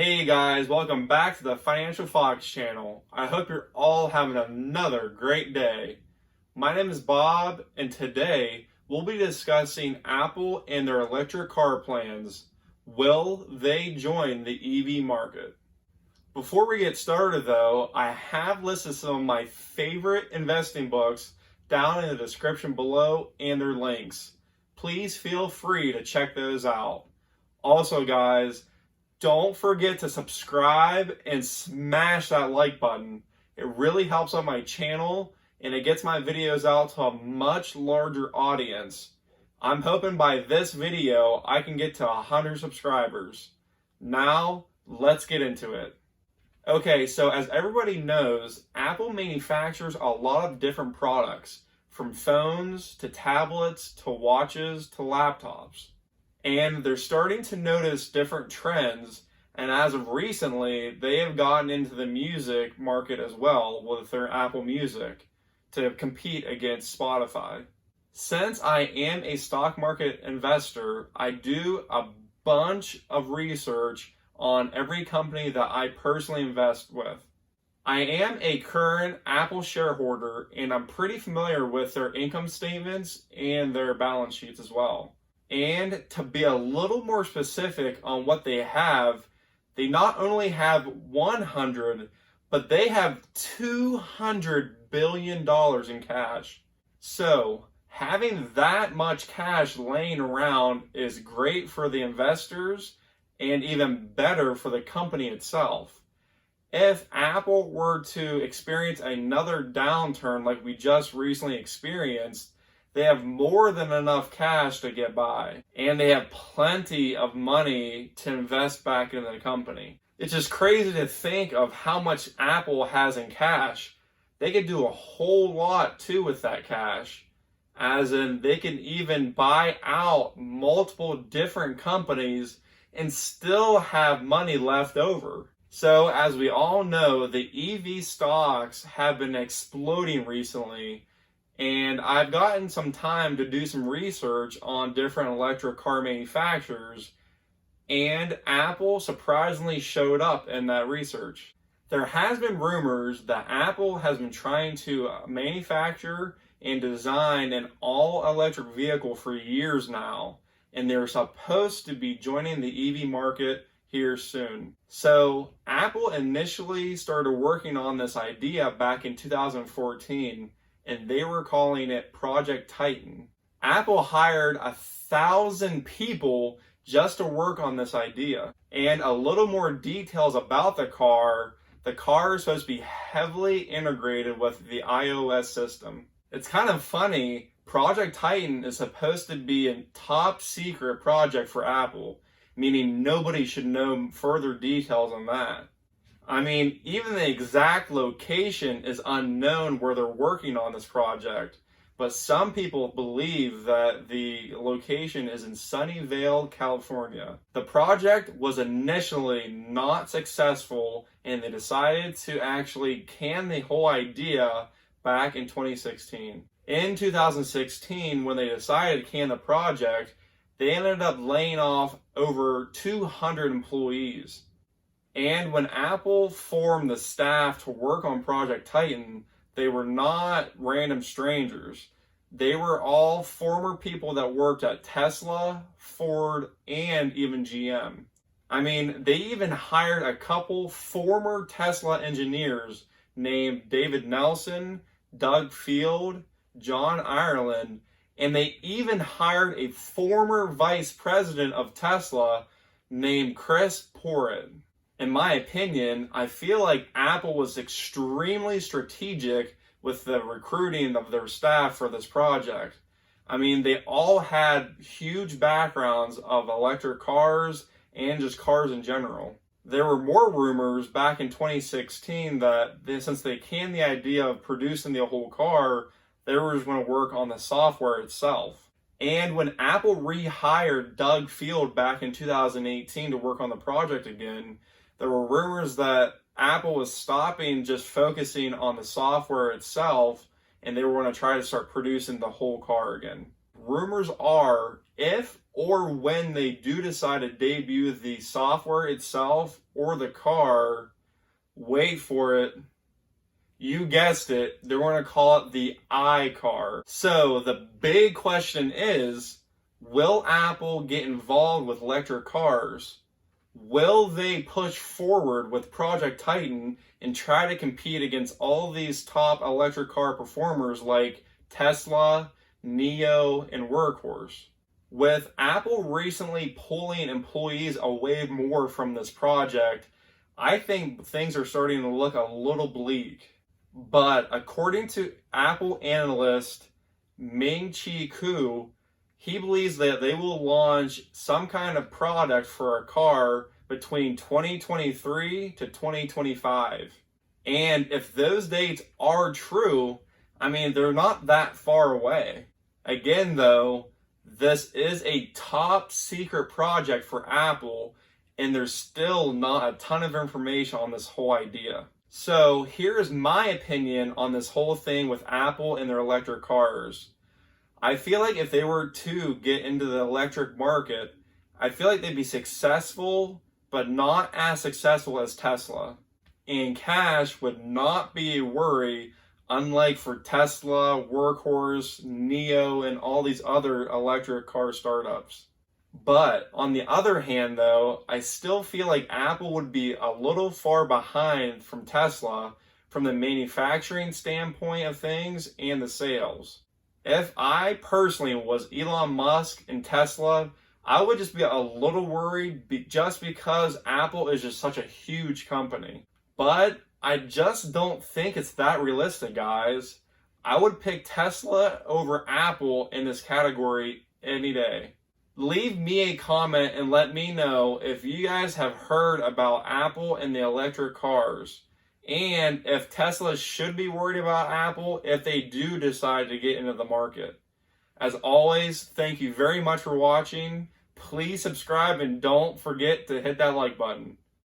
Hey guys, welcome back to the Financial Fox channel. I hope you're all having another great day. My name is Bob, and today we'll be discussing Apple and their electric car plans. Will they join the EV market? Before we get started though, I have listed some of my favorite investing books down in the description below and their links. Please feel free to check those out. Also guys, don't forget to subscribe and smash that like button. It really helps on my channel and it gets my videos out to a much larger audience. I'm hoping by this video I can get to 100 subscribers. Now, let's get into it. Okay, so as everybody knows, Apple manufactures a lot of different products, from phones to tablets to watches to laptops. And they're starting to notice different trends, and as of recently, they have gotten into the music market as well with their Apple Music to compete against Spotify. Since I am a stock market investor, I do a bunch of research on every company that I personally invest with. I am a current Apple shareholder, and I'm pretty familiar with their income statements and their balance sheets as well. And to be a little more specific on what they not only have 100, but they have $200 billion in cash. So having that much cash laying around is great for the investors and even better for the company itself. If Apple were to experience another downturn like we just recently experienced, they have more than enough cash to get by, and they have plenty of money to invest back into the company. It's just crazy to think of how much Apple has in cash. They could do a whole lot too with that cash, as in they can even buy out multiple different companies and still have money left over. So as we all know, the EV stocks have been exploding recently, and I've gotten some time to do some research on different electric car manufacturers, and Apple surprisingly showed up in that research. There has been rumors that Apple has been trying to manufacture and design an all-electric vehicle for years now, and they're supposed to be joining the EV market here soon. So Apple initially started working on this idea back in 2014, and they were calling it Project Titan. Apple hired 1,000 people just to work on this idea. And a little more details about the car is supposed to be heavily integrated with the iOS system. It's kind of funny, Project Titan is supposed to be a top secret project for Apple, meaning nobody should know further details on that. I mean, even the exact location is unknown where they're working on this project, but some people believe that the location is in Sunnyvale, California. The project was initially not successful, and they decided to actually can the whole idea back in 2016. In 2016, when they decided to can the project, they ended up laying off over 200 employees. And when Apple formed the staff to work on Project Titan, they were not random strangers. They were all former people that worked at Tesla, Ford, and even GM. I mean, they even hired a couple former Tesla engineers named David Nelson, Doug Field, John Ireland, and they even hired a former vice president of Tesla named Chris Porrett. In my opinion, I feel like Apple was extremely strategic with the recruiting of their staff for this project. I mean, they all had huge backgrounds of electric cars and just cars in general. There were more rumors back in 2016 that since they canned the idea of producing the whole car, they were just going to work on the software itself. And when Apple rehired Doug Field back in 2018 to work on the project again, there were rumors that Apple was stopping just focusing on the software itself, and they were going to try to start producing the whole car again. Rumors are, if or when they do decide to debut the software itself or the car, wait for it, you guessed it, they're going to call it the Icar. So the big question is, will Apple get involved with electric cars? Will they push forward with Project Titan and try to compete against all these top electric car performers like Tesla, NIO, and Workhorse? With Apple recently pulling employees away more from this project, I think things are starting to look a little bleak. But according to Apple analyst Ming-Chi Kuo, he believes that they will launch some kind of product for a car between 2023 to 2025. And if those dates are true, I mean, they're not that far away. Again, though, this is a top secret project for Apple, and there's still not a ton of information on this whole idea. So here's my opinion on this whole thing with Apple and their electric cars. I feel like if they were to get into the electric market, I feel like they'd be successful, but not as successful as Tesla. And cash would not be a worry, unlike for Tesla, Workhorse, NIO, and all these other electric car startups. But on the other hand, though, I still feel like Apple would be a little far behind from Tesla from the manufacturing standpoint of things and the sales. If I personally was Elon Musk and Tesla, I would just be a little worried just because Apple is just such a huge company. But I just don't think it's that realistic, guys. I would pick Tesla over Apple in this category any day. Leave me a comment and let me know if you guys have heard about Apple and the electric cars, and if Tesla should be worried about Apple if they do decide to get into the market. As always, thank you very much for watching. Please subscribe and don't forget to hit that like button.